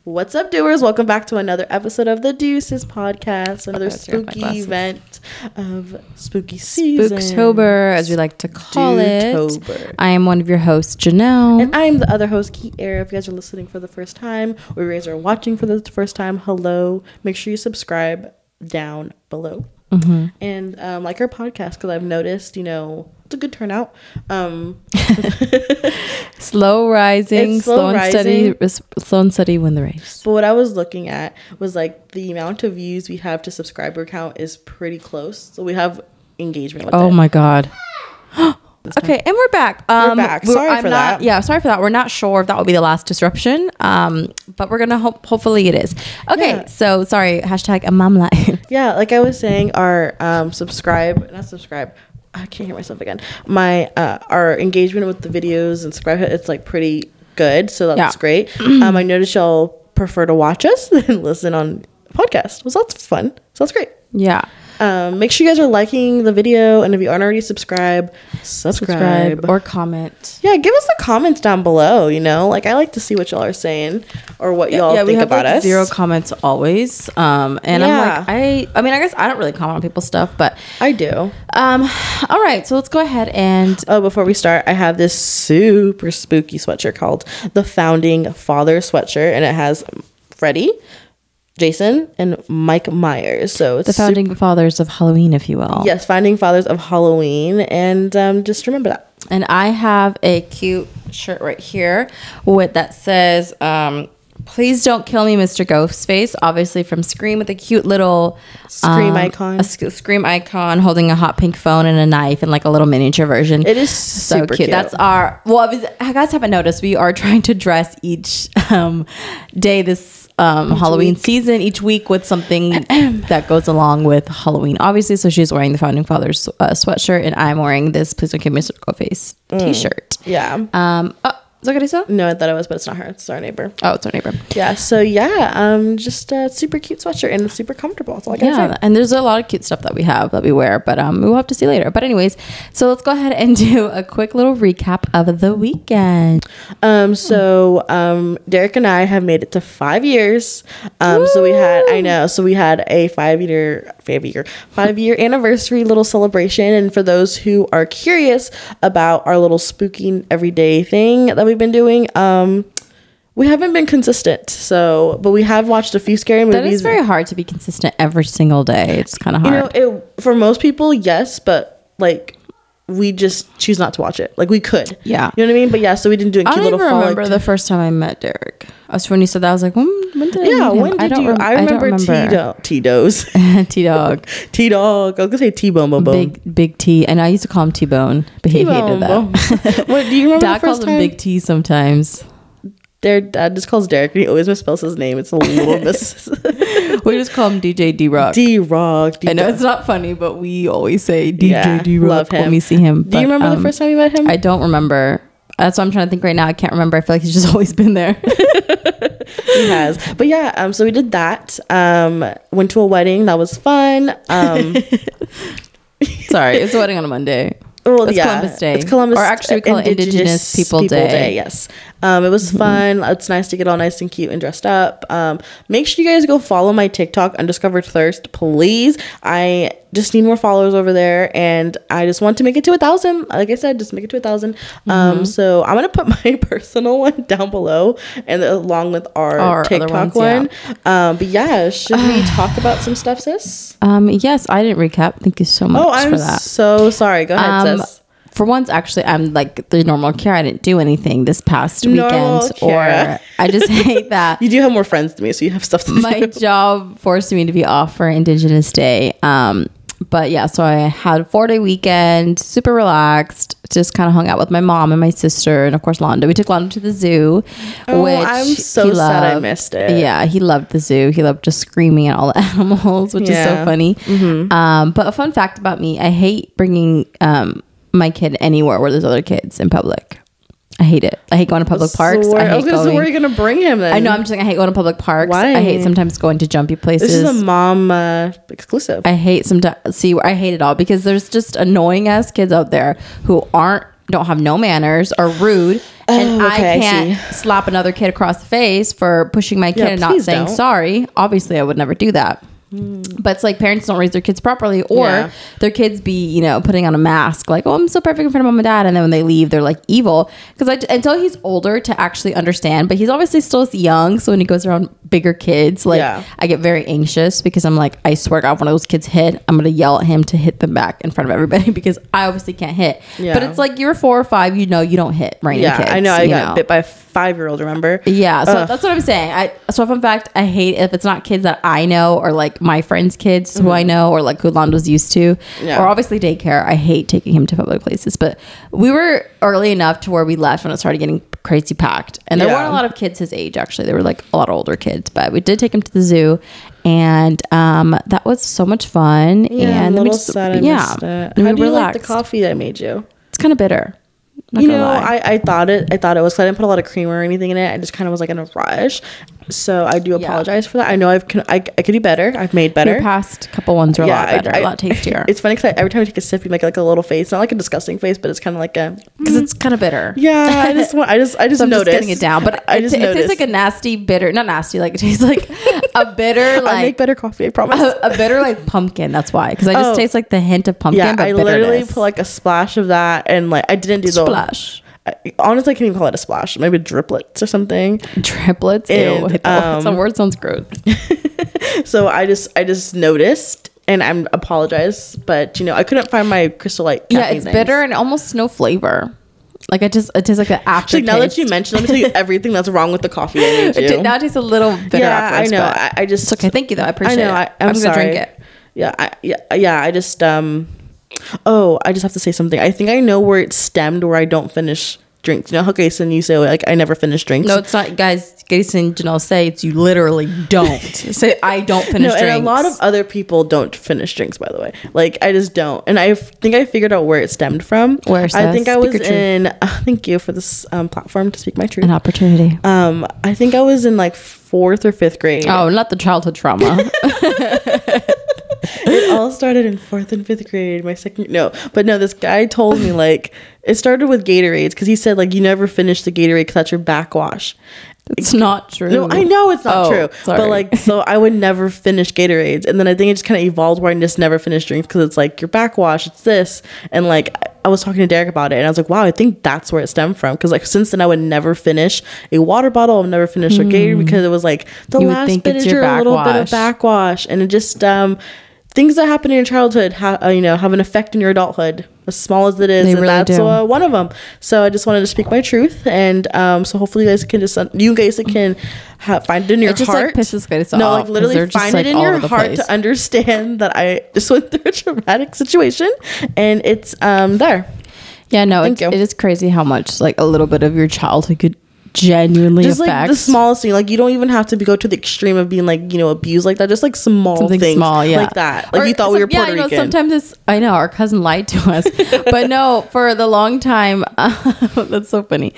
What's up, doers? Welcome back to another episode of the Deuces podcast. Another spooky event of spooky season. Spooktober, as we like to call it. I am one of your hosts, Janelle. And I am the other host, Kiera. If you guys are listening for the first time, or you guys are watching for the first time, hello. Make sure you subscribe down below. Mm-hmm. And like our podcast, because I've noticed, it's a good turnout. Slow rising, slow and steady win the race. But what I was looking at was like the amount of views we have to subscriber count is pretty close. So we have engagement with it. Oh my God. Okay, and we're back. We're back. Sorry for that. Yeah, sorry for that. We're not sure if that will be the last disruption, but we're gonna hopefully it is. Okay, yeah. So sorry. Hashtag mom life. Yeah, like I was saying, our I can't hear myself again. My our engagement with the videos and subscribe, it's like pretty good, so that's great. I noticed y'all prefer to watch us than listen on podcast. So that's fun. So that's great. Yeah. Make sure you guys are liking the video, and if you aren't already subscribe or comment. Yeah, give us the comments down below. Like I like to see what y'all are saying or what y'all think about us. 0 comments always. And I'm like, I mean, I guess I don't really comment on people's stuff, but I do. All right, so let's go ahead and before we start, I have this super spooky sweatshirt called the Founding Father sweatshirt, and it has Freddie, Jason, and Mike Myers. So it's the founding fathers of Halloween, if you will. Yes, founding fathers of Halloween, and just remember that. And I have a cute shirt right here that says please don't kill me, Mr. Ghostface, obviously from Scream, with a cute little Scream icon. A Scream icon holding a hot pink phone and a knife and like a little miniature version. It is so cute. That's our, I guys haven't noticed, we are trying to dress each day this Halloween season, each week, with something that goes along with Halloween, obviously. So she's wearing the Founding Fathers sweatshirt, and I'm wearing this Please Don't Kill Me, Mr. Ghostface t-shirt. Yeah. Is that what I saw? No, I thought it was, but it's not her. It's our neighbor. Oh, it's our neighbor. Yeah. So just a super cute sweatshirt, and it's super comfortable. That's all I gotta say. And there's a lot of cute stuff that we wear, but we'll have to see later. But anyways, so let's go ahead and do a quick little recap of the weekend. Derek and I have made it to 5 years. So we had a 5-year anniversary little celebration. And for those who are curious about our little spooky everyday thing that we've been doing, we haven't been consistent, but we have watched a few scary movies. That is very hard to be consistent every single day. It's kind of hard. For most people, yes, but like we just choose not to watch it. Like we could, yeah, you know what I mean. But yeah, so we didn't do a cute little. I don't even remember the first time I met Derek. When you said that, I was like, when did I meet him? When did you? I remember T-Do's. T-Dog. T-Dog. I was gonna say T-Bone. Big T. And I used to call him T-Bone, but he hated that. What do you remember? Dad calls him Big T sometimes. Their dad just calls Derek, and he always misspells his name. It's a little We just call him DJ D-Rock. D-Rock. I know it's not funny, but we always say DJ D-Rock love him. when we see him. Do you remember the first time you met him? I don't remember. That's what I'm trying to think right now. I can't remember. I feel like he's just always been there. He has. But yeah, so we did that. Went to a wedding. That was fun. Sorry, it's a wedding on a Monday. Well, it's Columbus Day. It's Columbus. Or actually, we call it Indigenous People Day. Yes. It was fun. It's nice to get all nice and cute and dressed up. Make sure you guys go follow my TikTok, Undiscovered Thirst, please. I just need more followers over there, and I just want to make it to 1,000. Like I said, just make it to 1,000. So I'm gonna put my personal one down below, and along with our TikTok one. Yeah. But yeah, should we talk about some stuff, sis? Yes, I didn't recap. Thank you so much for that. I'm so sorry. Go ahead, sis. For once, actually, I'm like the normal Kiera. I didn't do anything this past weekend, or I just hate that. You do have more friends than me, so you have stuff to do. My job forced me to be off for Indigenous Day. But yeah, so I had a 4-day weekend, super relaxed, just kind of hung out with my mom and my sister, and of course Londa. We took Londa to the zoo. Which I'm so sad I missed it. Yeah, he loved the zoo. He loved just screaming at all the animals, which is so funny. Mm-hmm. But a fun fact about me, I hate bringing my kid anywhere where there's other kids in public. I hate it. I hate going to public parks. Where are you going to bring him then? I know. I'm just saying I hate going to public parks. Why? I hate sometimes going to jumpy places. This is a mom exclusive. I hate sometimes. I hate it all because there's just annoying ass kids out there who don't have no manners, are rude, and okay, I can't slap another kid across the face for pushing my kid and not please saying don't. sorry. Obviously, I would never do that. But it's like parents don't raise their kids properly, or their kids be, you know, putting on a mask like, oh, I'm so perfect in front of mom and dad, and then when they leave they're like evil, because until he's older to actually understand, but he's obviously still young, so when he goes around bigger kids, like I get very anxious because I'm like, I swear to God, if one of those kids hit, I'm gonna yell at him to hit them back in front of everybody because I obviously can't hit. But it's like you're 4 or 5, you know, you don't hit raining kids. I know. I got bit by a 5-year-old, remember? Yeah, so that's what I'm saying. So fun fact, I hate if it's not kids that I know or like my friends' kids who I know or like who Londo's used to, or obviously daycare. I hate taking him to public places, but we were early enough to where we left when it started getting crazy packed, and there weren't a lot of kids his age. Actually, there were like a lot of older kids, but we did take him to the zoo, and that was so much fun. Yeah, and I'm a little sad I missed it. How do you like the coffee that I made you? It's kind of bitter. You know, I thought it was, 'cause I didn't put a lot of cream or anything in it. I just kind of was like in a rush. So I do apologize for that. I know I could do better. I've made better. Your past couple ones were a lot better, a lot tastier. It's funny because every time I take a sip, you make like a little face. Not like a disgusting face, but it's kind of like a, because it's kind of bitter. Yeah, I just so I'm noticed. just getting it down, but it tastes like a nasty bitter, not nasty, like it tastes like a bitter, like I make better coffee, I promise. A bitter like pumpkin. That's why, because I just taste like the hint of pumpkin. Yeah, but I literally put like a splash of that, and like I didn't do the splash. Honestly, I can't even call it a splash. Maybe driplets or something. Driplets? Ew. Some word sounds gross. So I just noticed, and I'm apologize, but you know, I couldn't find my Crystal Light. Yeah, it's bitter and almost no flavor. Like it tastes like an aftertaste. Actually, now that you mentioned, let me tell you everything that's wrong with the coffee I made you. Now it tastes a little bitter. Yeah, afterwards, I know. I just. It's okay. Thank you, though. I appreciate it. I'm gonna drink it. Yeah. I just Oh, I just have to say something. I think I know where it stemmed, where I don't finish drinks. You know how Jason, you say like I never finish drinks? No, it's not, guys. Jason, Janelle say it's you literally don't say I don't finish drinks. And a lot of other people don't finish drinks, by the way. Like I just don't. And I think I figured out where it stemmed from. Where's I think I was in. Thank you for this platform to speak my truth. An opportunity. I think I was in like 4th or 5th grade. Oh, not the childhood trauma. It all started in 4th and 5th grade. This guy told me like it started with Gatorades, because he said like you never finish the Gatorade because that's your backwash. It's not true. No, I know it's not true. Sorry. But like, so I would never finish Gatorades, and then I think it just kind of evolved where I just never finished drinks because it's like your backwash. It's this, and like I was talking to Derek about it, and I was like, wow, I think that's where it stemmed from. Because like since then I would never finish a water bottle. I would never finish a Gatorade because it was like the last bit is your little bit of backwash, and it just things that happen in your childhood have an effect in your adulthood, as small as it is. And really that's one of them. So I just wanted to speak my truth, and so hopefully you guys can find it in your heart. Just like pisses guys off. No, like literally find it in your heart to understand that I just went through a traumatic situation, and it's there. Yeah, no, it is crazy how much like a little bit of your childhood could genuinely just affects. Like the smallest thing, like you don't even have to go to the extreme of being like abused like that, just like something things small, like that, like you thought we were Puerto Rican. Sometimes I know our cousin lied to us, but no, for the long time that's so funny.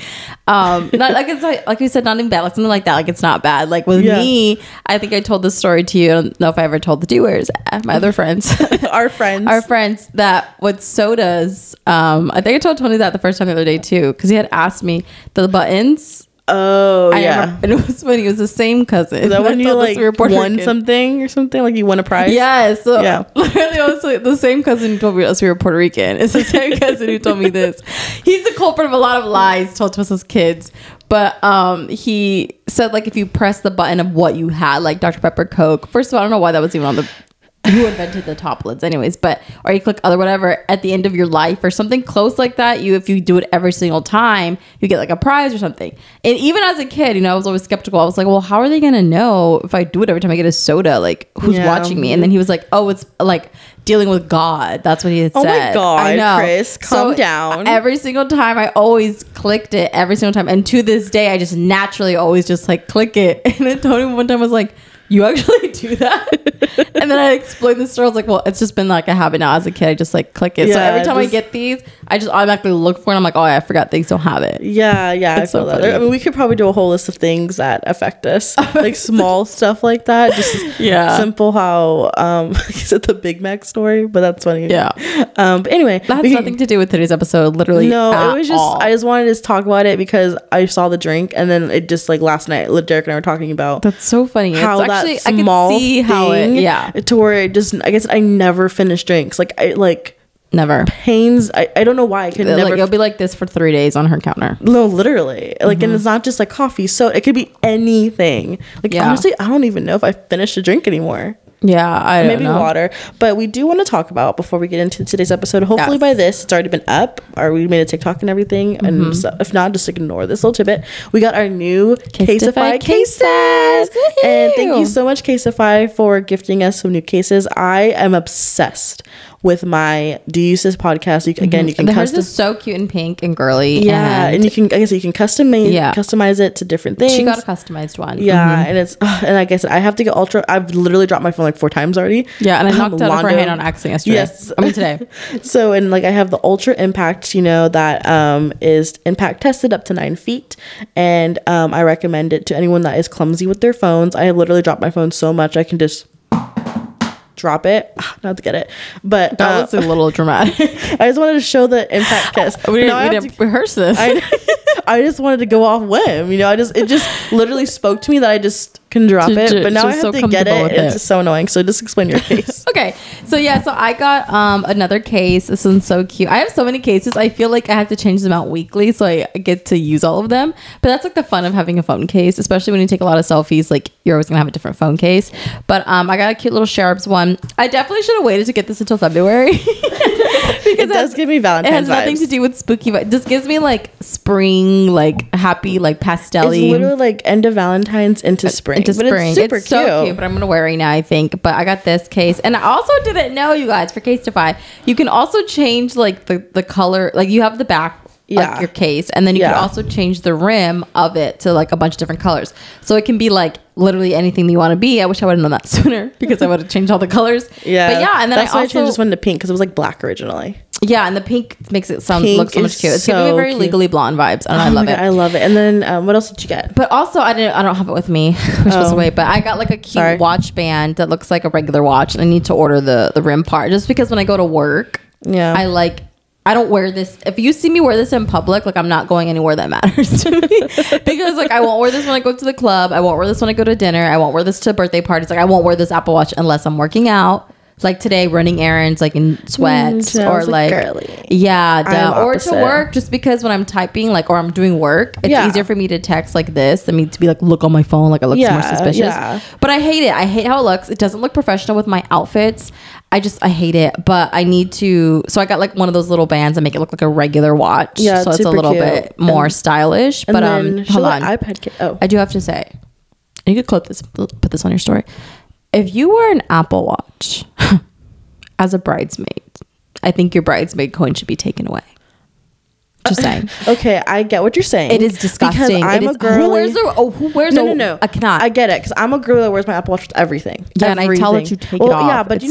Not like it's like we said, not even bad, like something like that, like it's not bad. Like with me, I think I told this story to you. I don't know if I ever told the doers, my other friends, our friends that with sodas. I think I told Tony that the first time the other day too, because he had asked me the buttons. Oh, yeah. And it was funny. It was the same cousin. Is that when you like won something or something? Like you won a prize? Yeah. So literally, also the same cousin who told me us we were Puerto Rican. It's the same cousin who told me this. He's the culprit of a lot of lies told to us as kids. But he said like if you press the button of what you had, like Dr. Pepper, Coke. First of all, I don't know why that was even on the who invented the top lids anyways, but or you click other whatever at the end of your life or something close like that, if you do it every single time you get like a prize or something. And even as a kid, I was always skeptical. I was like, well, how are they gonna know if I do it every time I get a soda, like who's watching me? And then he was like, oh, it's like dealing with God. That's what he had said. Oh my God, I know. Chris, calm down. Every single time I always clicked it every single time, and to this day I just naturally always just like click it. And then Tony one time was like, you actually do that? And then I explained the story. I was like, well, it's just been like a habit now as a kid. I just like click it. So every time I get these, I just automatically look for it. I'm like, oh, I forgot things don't have it. Yeah, I feel that. I mean, we could probably do a whole list of things that affect us, like small stuff like that. Just simple how is it the Big Mac story? But that's funny. Yeah. But anyway, that has nothing to do with today's episode. Literally, no. It was just I just wanted to talk about it because I saw the drink, and then it just like last night, Derek and I were talking about. That's so funny. How it's actually, that small I can see how it to where it just I guess I never finish drinks. Like I like. Never pains. I don't know why I could never. It'll be like this for 3 days on her counter. No, literally. Like, and it's not just like coffee. So it could be anything. Like, honestly, I don't even know if I finished a drink anymore. Yeah, I don't know. Maybe water. But we do want to talk about before we get into today's episode. Hopefully by this, it's already been up, or we made a TikTok and everything. And so, if not, just ignore this little tidbit. We got our new Caseify cases. And thank you so much, Caseify, for gifting us some new cases. I am obsessed with my Do You Use This podcast. You can hers is so cute and pink and girly. Yeah, and you can customize it to different things. She got a customized one. Yeah, and it's and like I said, I have to get ultra. I've literally dropped my phone like 4 times already. Yeah, and I knocked out of her hand on accident yesterday. Yes, I mean today. So and like I have the Ultra Impact, that is impact tested up to 9 feet, and I recommend it to anyone that is clumsy with their phones. I literally dropped my phone so much I can just drop it, not to get it, but that was a little dramatic. I just wanted to show the impact test. we didn't rehearse this. I just wanted to go off whim, it just literally spoke to me that I just can drop it, but now I have to get it. It's just so annoying. So just explain your case. Okay, so I got another case. This one's so cute. I have so many cases. I feel like I have to change them out weekly, so I get to use all of them. But that's like the fun of having a phone case, especially when you take a lot of selfies. Like you're always gonna have a different phone case. But I got a cute little Sharps one. I definitely should have waited to get this until February. Because it does give me Valentine's vibes. It has nothing to do with spooky vibes. This gives me like spring, like happy, like pastel-y. It's literally like end of Valentine's into spring. But it's super cute. So cute, but I'm gonna wear it right now, I think. But I got this case, and I also didn't know, you guys, for Caseify, you can also change like the color. Like you have the back, like your case, and then you can also change the rim of it to like a bunch of different colors. So it can be like literally anything that you want to be. I wish I would have known that sooner because I would have changed all the colors. Yeah, but and then that's why I changed this one to pink because it was like black originally. Yeah, and the pink makes it look so much cute. It's giving me very cute. Legally Blonde vibes, and I love it. I love it. And then what else did you get? But also, I don't have it with me. We're supposed to wait, but I got like a cute watch band that looks like a regular watch, and I need to order the rim part just because when I go to work, I don't wear this. If you see me wear this in public, like I'm not going anywhere that matters to me. Because like I won't wear this when I go to the club. I won't wear this when I go to dinner. I won't wear this to birthday parties. Like I won't wear this Apple Watch unless I'm working out. Like today, running errands, like in sweats or like or to work. Just because when I'm typing, like or I'm doing work, it's easier for me to text like this than me to be like look on my phone, like I look more suspicious. Yeah. But I hate it. I hate how it looks. It doesn't look professional with my outfits. I hate it. But I need to. So I got like one of those little bands that make it look like a regular watch. Yeah, so it's a little bit more stylish. But hold on, iPad. I do have to say, you could put this on your story. If you wear an Apple Watch as a bridesmaid, I think your bridesmaid coin should be taken away. Just saying. Okay, I get what you're saying. It is disgusting. I'm a girl. Who wears no. I cannot. I get it because I'm a girl that wears my Apple Watch with everything. Yeah, and I tell her to take it off. Yeah, but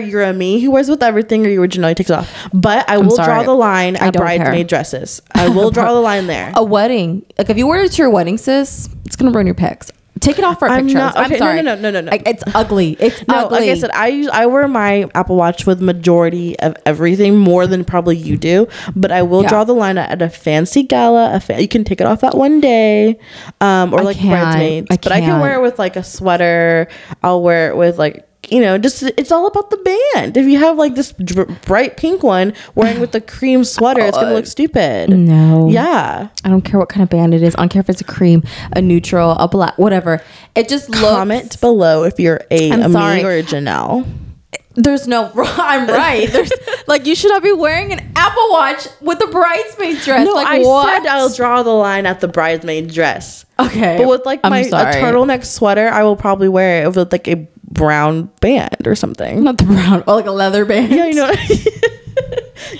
you're a me who wears with everything, or you originally takes it off. But I will draw the line at bridesmaid dresses. I will draw the line there. A wedding, like if you wear it to your wedding, sis, it's gonna ruin your pics. Take it off for pictures. I'm sorry. No. It's ugly. It's ugly. Like I said, I wear my Apple Watch with majority of everything more than probably you do. But I will draw the line at a fancy gala. You can take it off that one day, or like bridesmaids. But I can wear it with like a sweater. I'll wear it with like. Just it's all about the band. If you have like this bright pink one wearing with the cream sweater, it's gonna look stupid. No. Yeah. I don't care what kind of band it is. I don't care if it's a cream, a neutral, a black, whatever. It just looks. Comment below if you're a me or a Janelle. There's no. I'm right. There's like you should not be wearing an Apple Watch with a bridesmaid dress. No, like I what? said I'll draw the line at the bridesmaid dress. Okay, but with like a turtleneck sweater, I will probably wear it with like a brown band or something. Not the brown, or like a leather band.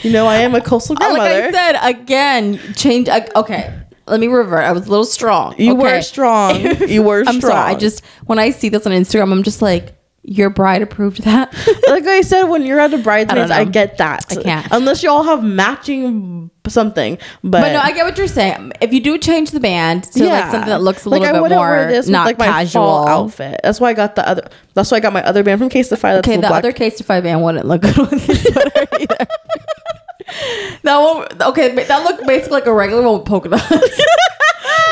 Yeah, I am a coastal grandmother. Like I said, again, change. Okay, let me revert. I was a little strong. You were strong. You were strong. I'm sorry. When I see this on Instagram, I'm just like, your bride approved that? Like I said, when you're at a bridesmaids, I get that. I can't. Unless you all have matching something. But no, I get what you're saying. If you do change the band to like something that looks a little bit more wear this not with, like, casual my fall outfit. That's why I got the other. That's why I got my other band from Casetify. That's okay, the black. other Casetify band wouldn't look good with this sweater either. That one, okay, that looked basically like a regular one with polka dots.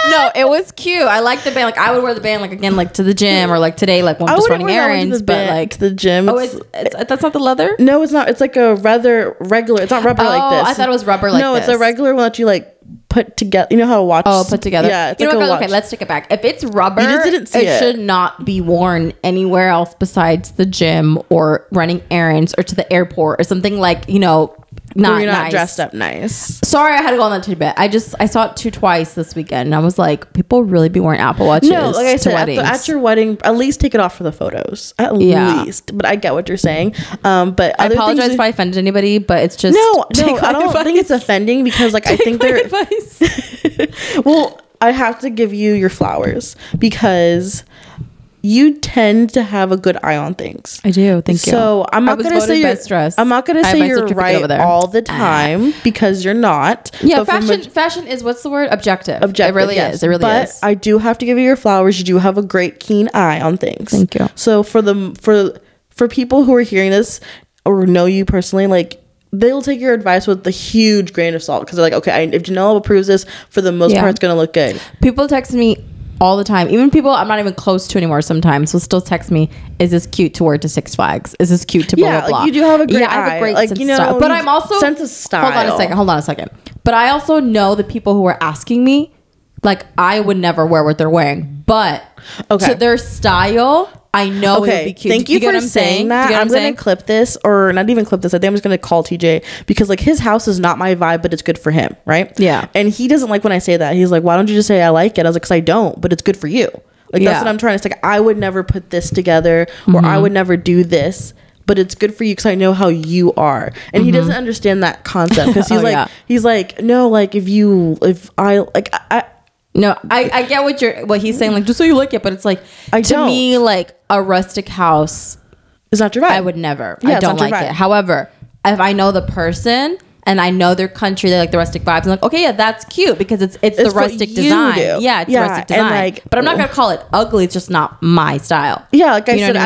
No, it was cute. I like the band. Like I would wear the band like again like to the gym or like today like when I'm just running errands. But like to the gym. Oh, it's that's not the leather. No, it's not. It's like a rather regular. It's not rubber like this. I thought it was rubber like this. No, it's a regular one that you like put together. You know how to watch? Oh, put together. Yeah, it's you like know a watch. Okay, let's take it back. If it's rubber, you just didn't see it should not be worn anywhere else besides the gym or running errands or to the airport or something like not you're not nice. Dressed up nice. Sorry, I had to go on that tidbit. I saw it twice this weekend, and I was like, people really be wearing Apple Watches. No, like I said, at your wedding, at least take it off for the photos. At least, but I get what you're saying. But I apologize if I offended anybody, but it's just no. I don't think it's offending because like I think they're advice. Well, I have to give you your flowers because you tend to have a good eye on things. I do. Thank you. So I'm not going to say you're right all the time because you're not. Yeah, fashion is what's the word? Objective. It really is. It really is. But I do have to give you your flowers. You do have a great keen eye on things. Thank you. So for people who are hearing this or know you personally, like they'll take your advice with a huge grain of salt because they're like, okay, if Janelle approves this, for the most part, it's going to look good. People text me all the time. Even people I'm not even close to anymore sometimes will still text me, is this cute to wear to Six Flags? Is this cute to blah, blah, blah? Like you do have a great eye. I have a great sense of style. But I'm also sense of style. Hold on a second. But I also know the people who are asking me, like I would never wear what they're wearing. But to their style, I know it would be cute. Thank you for saying that. I'm going to clip this, or not even clip this. I think I'm just going to call TJ because like his house is not my vibe, but it's good for him, right? Yeah. And he doesn't like when I say that. He's like, why don't you just say I like it? I was like, because I don't, but it's good for you. Like that's what I'm trying to say. Like, I would never put this together, or I would never do this, but it's good for you because I know how you are. And he doesn't understand that concept because he's like, no, like if I no, I get what he's saying, like just so you like it, but it's like me, like a rustic house is not your vibe. I would never. I don't like it. However, if I know the person and I know their country, they like the rustic vibes, I'm like, okay, yeah, that's cute because it's the rustic design. Yeah, it's the rustic design. And but I'm not gonna call it ugly. It's just not my style. Yeah, like I said,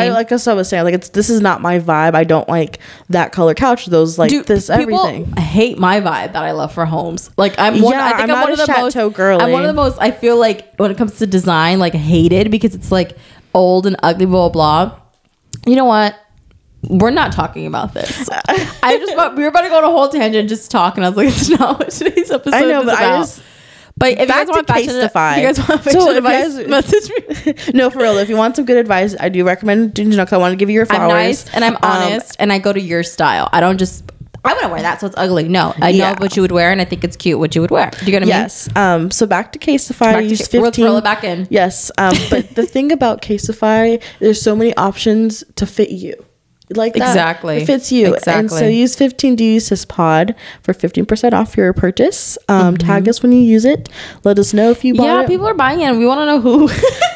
I was saying, like this is not my vibe. I don't like that color couch. Those like this everything. People hate my vibe that I love for homes. Like I think I'm one of the most girly. I'm one of the most. I feel like when it comes to design, like hated because it's like old and ugly, blah blah blah. You know what? We're not talking about this. We were about to go on a whole tangent and just talk, and I was like, it's not what today's episode is about. But if you guys want fashion advice, message me. No, for real. If you want some good advice, I do recommend doing because I want to give you your flowers. I'm nice and I'm honest, and I go to your style. I wouldn't wear that, so it's ugly. No, I know what you would wear, and I think it's cute what you would wear. Do you get what I mean? Yes. So back to Casetify. Use 15. We'll throw it back in. Yes. But the thing about Casetify, there's so many options to fit you. Like that. Exactly. It fits you. Exactly. And so use 15 DUSISPOD for 15% off your purchase. Tag us when you use it. Let us know if you bought it. Yeah, people are buying it. We want to know who.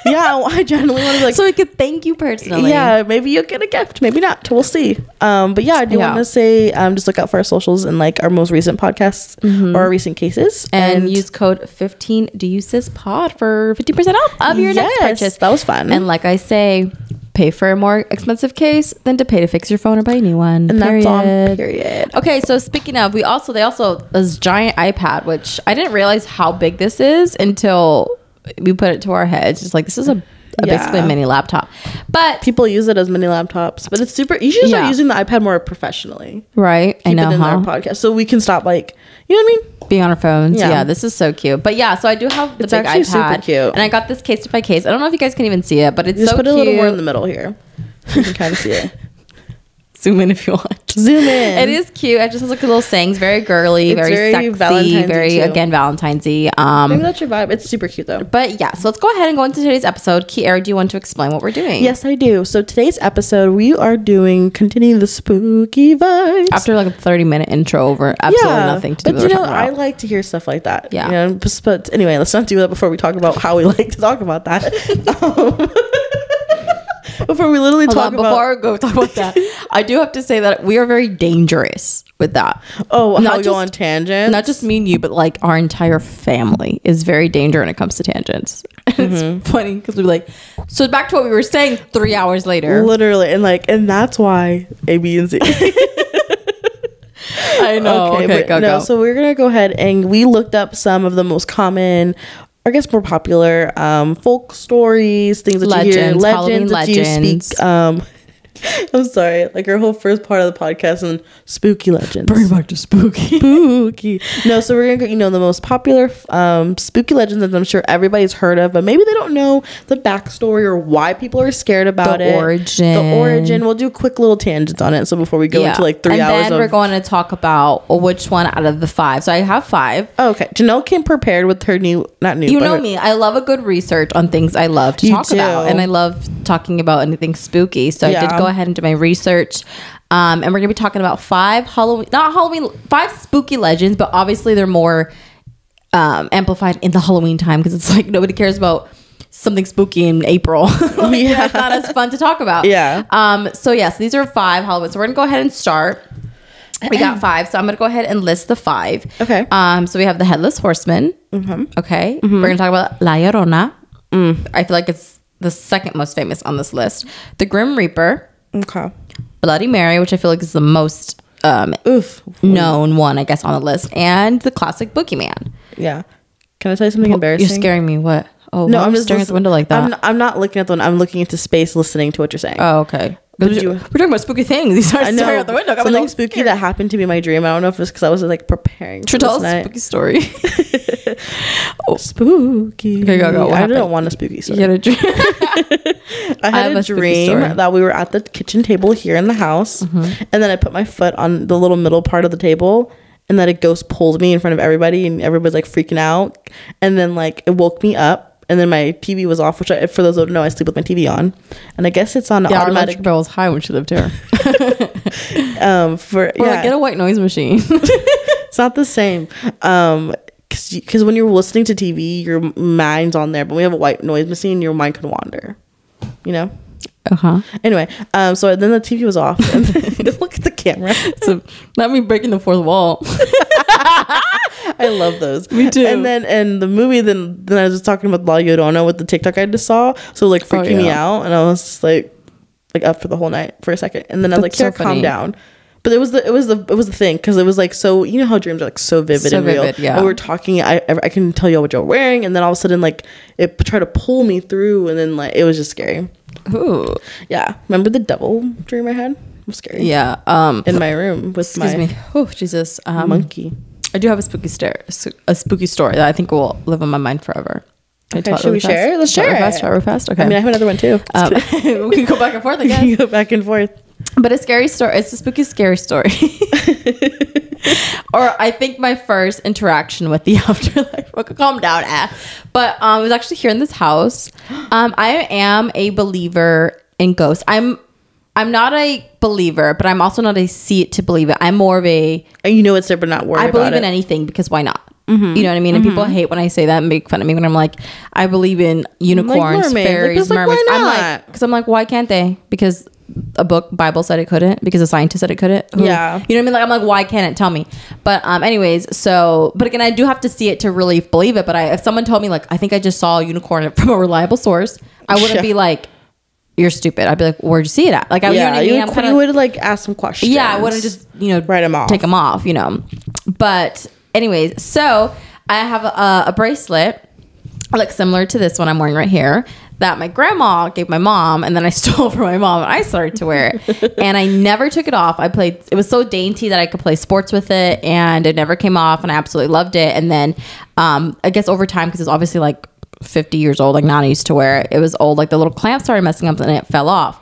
Yeah, I genuinely want to be like, so we could thank you personally. Yeah, maybe you'll get a gift, maybe not. We'll see. But yeah, I do want to say just look out for our socials and like our most recent podcasts or our recent cases, and use code 15 DUSISPOD for 15% off of your next purchase. That was fun. And like I say, pay for a more expensive case than to pay to fix your phone or buy a new one. And that's on period. Okay, so speaking of, they also this giant iPad, which I didn't realize how big this is until we put it to our heads. It's like this is basically a mini laptop, but people use it as mini laptops. But it's super. You should start using the iPad more professionally, right? Keep it in our podcast so we can stop like you know what I mean. Being on our phones. Yeah, this is so cute. But yeah, so I do have the big iPad. Super cute. And I got this Casetify case. I don't know if you guys can even see it, but it's just so put cute. It a little more in the middle here. You can kind of see it. Zoom in if you want. Zoom in. It is cute. It just has like little sayings, very girly, very sexy, very again Valentine's-y. Maybe that's your vibe. It's super cute though. But yeah, so let's go ahead and go into today's episode. Kiara, do you want to explain what we're doing? Yes, I do. So today's episode, we are continuing the spooky vibes. After like a 30-minute intro over absolutely nothing to do with it. But I like to hear stuff like that. Yeah. You know? But anyway, let's not do that before we talk about how we like to talk about that. before we literally talk about. Before we go talk about that, I do have to say that we are very dangerous with that. Oh, how we go on tangents? Not just me and you, but like our entire family is very dangerous when it comes to tangents. It's funny because we're like, so back to what we were saying 3 hours later. Literally, and that's why A, B, and Z. I know. Okay, go. So we're gonna go ahead and we looked up some of the most common, I guess more popular folk stories, things that you hear, legends that you speak. I'm sorry, like our whole first part of the podcast and spooky legends. Bring back to spooky. Spooky. No, so we're gonna go, the most popular spooky legends that I'm sure everybody's heard of, but maybe they don't know the backstory or why people are scared about it. The origin. We'll do quick little tangents on it. So before we go into like 3 hours, and then we're going to talk about which one out of the 5. So I have 5. Oh, okay, Janelle came prepared with her new. You know me. I love a good research on things I love to talk about, and I love talking about anything spooky. So I did go ahead and do my research, and we're gonna be talking about 5 5 spooky legends, but obviously they're more amplified in the Halloween time because it's like nobody cares about something spooky in April. It's not as fun to talk about. So these are 5 Halloween. So we're gonna go ahead and start. We got 5, so I'm gonna go ahead and list the 5. Okay. So we have the Headless Horseman. Okay. We're gonna talk about La Llorona. I feel like it's the second most famous on this list. The Grim Reaper. Okay. Bloody Mary, which I feel like is the most known one, I guess, on the list, and the classic Boogeyman. Yeah. Can I tell you something embarrassing? You're scaring me. What? Oh, no, I'm just staring at the window like that. I'm not looking at the window. I'm looking into space, listening to what you're saying. Oh, okay. We're talking about spooky things. You start staring out the window. Something spooky that happened to me in my dream. I don't know if it's because I was like preparing. Should tell a spooky story. Spooky. Okay, go. I don't want a spooky story. You had a dream. I had a dream that we were at the kitchen table here in the house, and then I put my foot on the little middle part of the table, and then a ghost pulled me in front of everybody, and everybody's like freaking out, and then like it woke me up. And then my TV was off, which for those who don't know, I sleep with my TV on, and I guess it's on automatic. Our electric bill was high when she lived here. Get a white noise machine. It's not the same, because when you're listening to TV, your mind's on there, but when we have a white noise machine, your mind can wander. You know. Anyway, so then the TV was off, and look at the camera. So not me breaking the fourth wall. I love those. Me too. And then in the movie, then I was just talking about La Llorona with the TikTok I just saw, so like freaking me out, and I was just like up for the whole night for a second, and then I was like, "Here, calm down." But it was the thing, because it was like, so you know how dreams are like so vivid and real. Yeah. And we were talking, I can tell you what you're wearing, and then all of a sudden like it tried to pull me through, and then like it was just scary. Ooh. Yeah. Remember the devil dream I had? It was scary. Yeah. In my room with Oh, Jesus. Monkey. I do have a spooky story that I think will live on my mind forever. Okay, should we share it? Let's share it. Share it fast. Okay. I mean, I have another one too. We can go back and forth, I guess. We can go back and forth. But a scary story. It's a spooky, scary story. Or I think my first interaction with the afterlife. Okay, calm down, But it was actually here in this house. I am a believer in ghosts. I'm not a believer, but I'm also not a see it to believe it. I'm more of a... You know it's there, but not worried about it. I believe in anything because why not? Mm-hmm. You know what I mean? And people hate when I say that and make fun of me when I'm like, I believe in unicorns, fairies, mermaids. I'm like, why can't they? Because a Bible said it couldn't, because a scientist said it couldn't. Yeah. You know what I mean? Like, I'm like, why can't it tell me? But anyways, so, but again, I do have to see it to really believe it. But if someone told me like, I think I just saw a unicorn from a reliable source, I wouldn't be like, you're stupid. I'd be like, where'd you see it at? Like, you would like ask some questions. Yeah, I wouldn't just, write them off. Take them off, But anyways, so I have a bracelet, like similar to this one I'm wearing right here, that my grandma gave my mom, and then I stole from my mom, and I started to wear it. And I never took it off. It was so dainty that I could play sports with it, and it never came off, and I absolutely loved it. And then I guess over time, because it's obviously like 50 years old, like Nana used to wear it. It was old, like the little clamp started messing up and it fell off.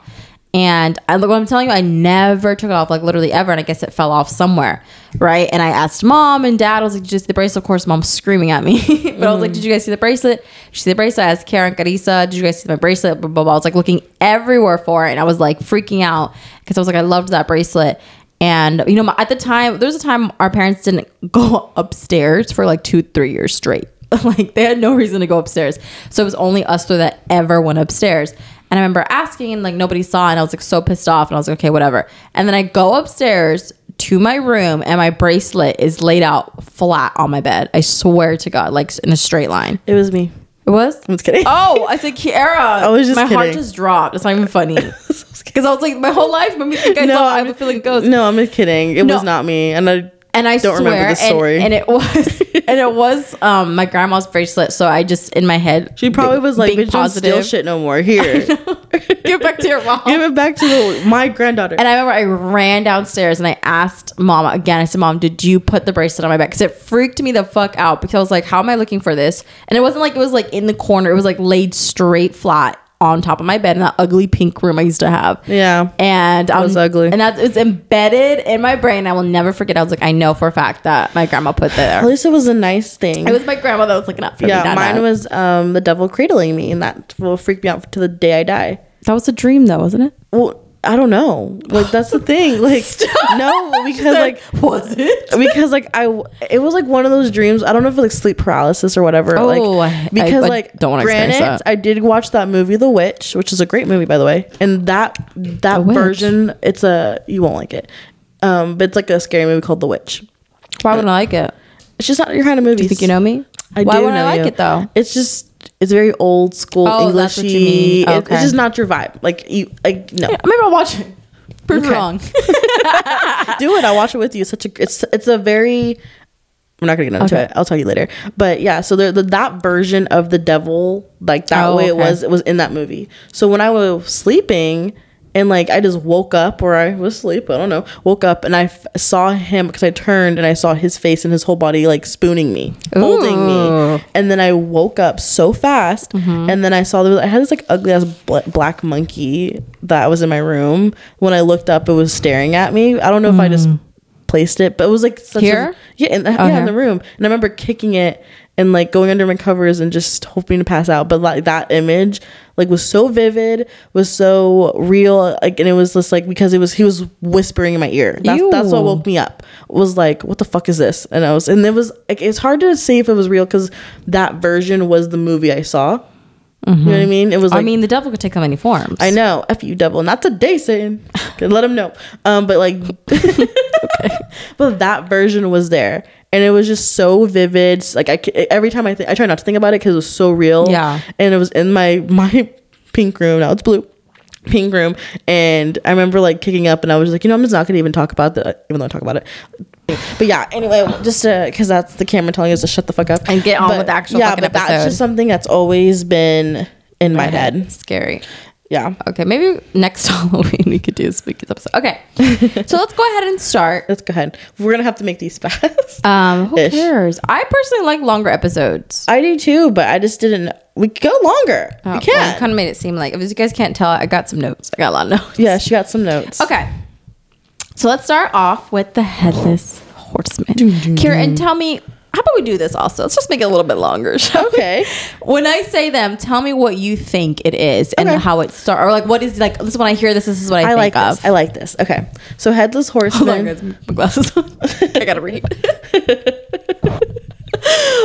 And what I'm telling you, I never took it off, like literally ever. And I guess it fell off somewhere, right? And I asked mom and dad, I was like, did you see the bracelet? Of course, mom's screaming at me. But I was like, did you guys see the bracelet? Did you see the bracelet? I asked Karen, Carissa, did you guys see my bracelet? Blah, blah, blah. I was like looking everywhere for it. And I was like freaking out because I was like, I loved that bracelet. And, at the time, there was a time our parents didn't go upstairs for like 2-3 years straight. Like they had no reason to go upstairs. So it was only us three that ever went upstairs. And I remember asking and like nobody saw, and I was like so pissed off, and I was like, okay, whatever. And then I go upstairs to my room, and my bracelet is laid out flat on my bed. I swear to God, like in a straight line. It was me. It was? I'm just kidding. Oh, I said Kiara. I was just my kidding. heart just dropped. It's not even funny. Because I was like, my whole life, when we think I saw, I have a feeling it goes. No, I'm just kidding. It was not me. And I don't remember the story. And it was my grandma's bracelet. So I just, in my head, she probably was like, bitch, don't steal shit no more. Here. Give it back to your mom. Give it back to my granddaughter. And I remember I ran downstairs and I asked mom again. I said, Mom, did you put the bracelet on my back? Because it freaked me the fuck out, because I was like, how am I looking for this? And it wasn't like it was like in the corner. It was like laid straight flat on top of my bed in that ugly pink room I used to have. Yeah. And I was ugly. And that was embedded in my brain. I will never forget. I was like, I know for a fact that my grandma put there. At least it was a nice thing. It was my grandma that was looking up for me. Yeah, mine was the devil cradling me, and that will freak me out to the day I die. That was a dream though, wasn't it? Well, I don't know. Like, that's the thing. Like, no, because like, was it? Because like it was like one of those dreams. I don't know if it's like sleep paralysis or whatever. Oh, like, because I don't want to experience that. I did watch that movie, The Witch, which is a great movie, by the way. And that version, you won't like it. But it's like a scary movie called The Witch. Why wouldn't I like it? It's just not your kind of movie. Do you think you know me? Why wouldn't I like it though? It's very old school Englishy. That's what you mean. Okay. It's just not your vibe. Like no. Yeah, maybe I'll watch it. Prove wrong. Do it. I'll watch it with you. It's a very. We're not gonna get into it. I'll tell you later. But yeah, so that version of the devil, like that way it was in that movie. So when I was sleeping, and like I just woke up, or I was asleep, I don't know, woke up and I saw him, because I turned and I saw his face and his whole body like spooning me, holding me. And then I woke up so fast, and then I saw I had this like ugly ass black monkey that was in my room. When I looked up, it was staring at me. I don't know if I just placed it, but it was like such in the room. And I remember kicking it and like going under my covers and just hoping to pass out. But like that image like was so vivid, was so real, like, and it was just like, because he was whispering in my ear. That's what woke me up. It was like, what the fuck is this? And it was like, it's hard to say if it was real, because that version was the movie I saw. You know what I mean? It was like, I mean, the devil could take so many forms. I know. F you, devil. Not today, Satan. Let him know. But like, but that version was there, and it was just so vivid. Like every time I try not to think about it, because it was so real. Yeah. And it was in my pink room. Now it's blue. Pink room. And I remember like kicking up, and I was like, I'm just not gonna even talk about that, even though I talk about it. But yeah, anyway, just because that's the camera telling us to shut the fuck up and get on with the actual fucking episode. That's just something that's always been in my head. Scary. Yeah. Okay, maybe next Halloween we could do a spooky episode. Okay. So let's go ahead and start. Let's go ahead. We're gonna have to make these fast. Who cares? I personally like longer episodes. I do too, but I just didn't. We could go longer. We can. Well, kind of made it seem like, if you guys can't tell, I got some notes. I got a lot of notes. Yeah, she got some notes. Okay. So let's start off with the Headless Horseman. Kira, and tell me, how about we do this also? Let's just make it a little bit longer. Okay. When I say them, tell me what you think it is and how it starts. Or like, what is, like, this is when I hear this is what I think of. I like this. Okay. So Headless Horseman. Hold on, guys. My glasses on. I gotta read.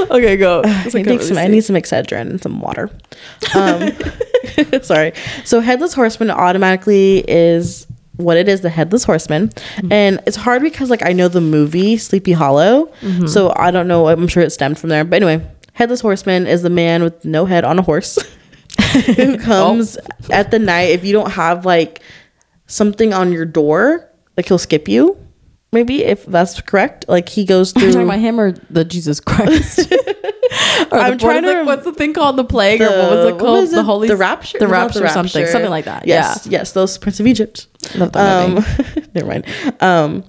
Okay, go. I need some Excedrin and some water. Sorry. So Headless Horseman automatically is what it is, the Headless Horseman. And it's hard because like I know the movie Sleepy Hollow, so I don't know, I'm sure it stemmed from there, but anyway, Headless Horseman is the man with no head on a horse who comes at the night. If you don't have like something on your door, like he'll skip you, maybe, if that's correct. Like he goes through. Are you talking about him or the Jesus Christ? I'm trying to. What's the thing called? The plague, or what was it called? The holy, the rapture, the rapture, or something like that. Yes, those Prince of Egypt. Love that movie. Never mind.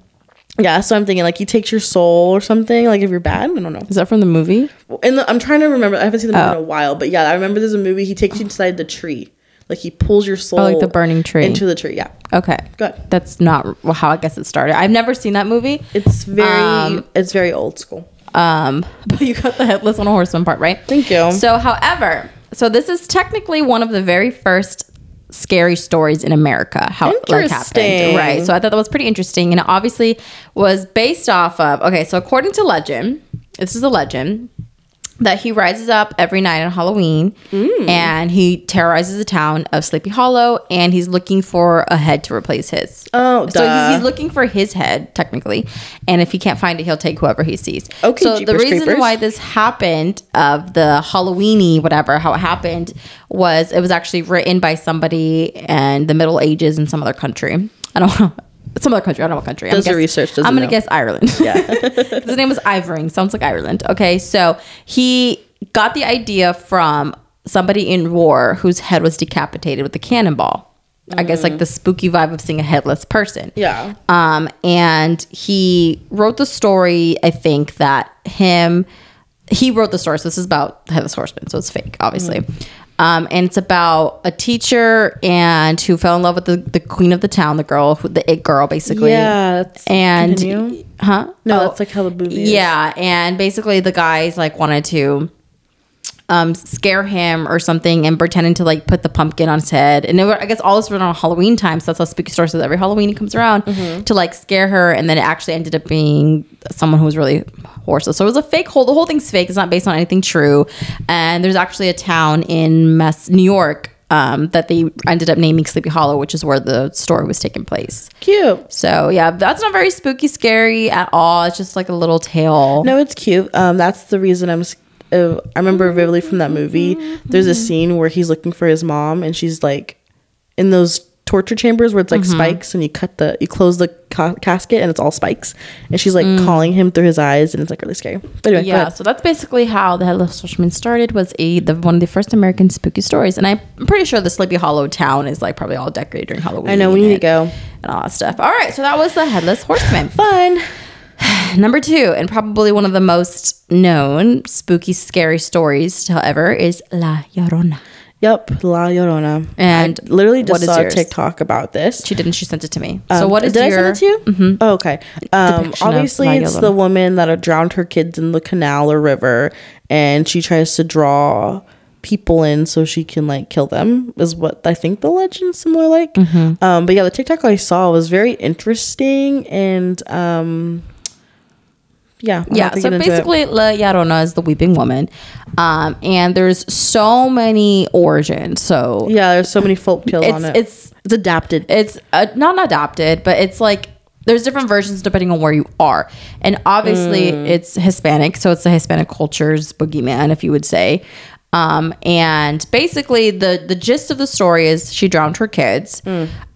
Yeah, so I'm thinking like he takes your soul or something. Like if you're bad, I don't know. Is that from the movie? I'm trying to remember. I haven't seen the movie in a while, but yeah, I remember there's a movie. He takes you inside the tree. Like he pulls your soul, like the burning tree, into the tree. Yeah. Okay. Good. That's not how I guess it started. I've never seen that movie. It's very old school. But you got the Headless on a Horseman part, right? Thank you. So, however, this is technically one of the very first scary stories in America. How like happened, right? So I thought that was pretty interesting, and it obviously was based off of. Okay, so according to legend, this is a legend. that he rises up every night on Halloween and he terrorizes the town of Sleepy Hollow, and he's looking for a head to replace his. Oh, so he's looking for his head technically, and if he can't find it, he'll take whoever he sees. Okay, so the reason creepers. why this happened, of the Halloweeny whatever, how it happened, was it was actually written by somebody in the Middle Ages in some other country. I don't know. Some other country. I don't know what country. Does the research. I'm going to guess Ireland. Yeah. His name was Ivering. Sounds like Ireland. Okay. So he got the idea from somebody in war whose head was decapitated with a cannonball. I guess like the spooky vibe of seeing a headless person. Yeah. And he wrote the story, I think, that he wrote the story. So this is about the Headless Horseman. So it's fake, obviously. And it's about a teacher and who fell in love with the queen of the town, the it girl, basically. Yeah. And No, that's like how the movie is. Yeah, and basically the guys like wanted to scare him or something, and pretending to like put the pumpkin on his head. And I guess all this was on Halloween time, so that's how spooky story says every Halloween he comes around to like scare her, and then it actually ended up being someone who was really horseless. So it was a fake the whole thing's fake. It's not based on anything true. And there's actually a town in New York that they ended up naming Sleepy Hollow, which is where the story was taking place. Cute. So yeah, that's not very spooky, scary at all. It's just like a little tale. No, it's cute. That's the reason I remember vividly from that movie. There's a scene where he's looking for his mom, and she's like in those torture chambers where it's like spikes, and you close the casket and it's all spikes, and she's like calling him through his eyes, and it's like really scary. But anyway, yeah, so that's basically how the Headless Horseman started. Was one of the first American spooky stories, and I'm pretty sure the Sleepy Hollow town is like probably all decorated during Halloween. I know, we need to go and all that stuff. All right, so that was the Headless Horseman. Fun. Number 2, and probably one of the most known spooky, scary stories to tell ever, is La Llorona. Yep, La Llorona. And I literally just saw yours? a TikTok about this. She didn't. She sent it to me. So what is did I send it to you? Mm-hmm. Oh, okay. Obviously, it's the woman that drowned her kids in the canal or river, and she tries to draw people in so she can like kill them, is what I think the legend's similar like. But yeah, the TikTok I saw was very interesting, and so basically La Llorona is the weeping woman, and there's so many origins. So yeah, there's so many folk tales on it. It's adapted. It's not adapted, but it's like there's different versions depending on where you are, and obviously it's Hispanic, so it's the Hispanic culture's boogeyman, if you would say. And basically the gist of the story is she drowned her kids,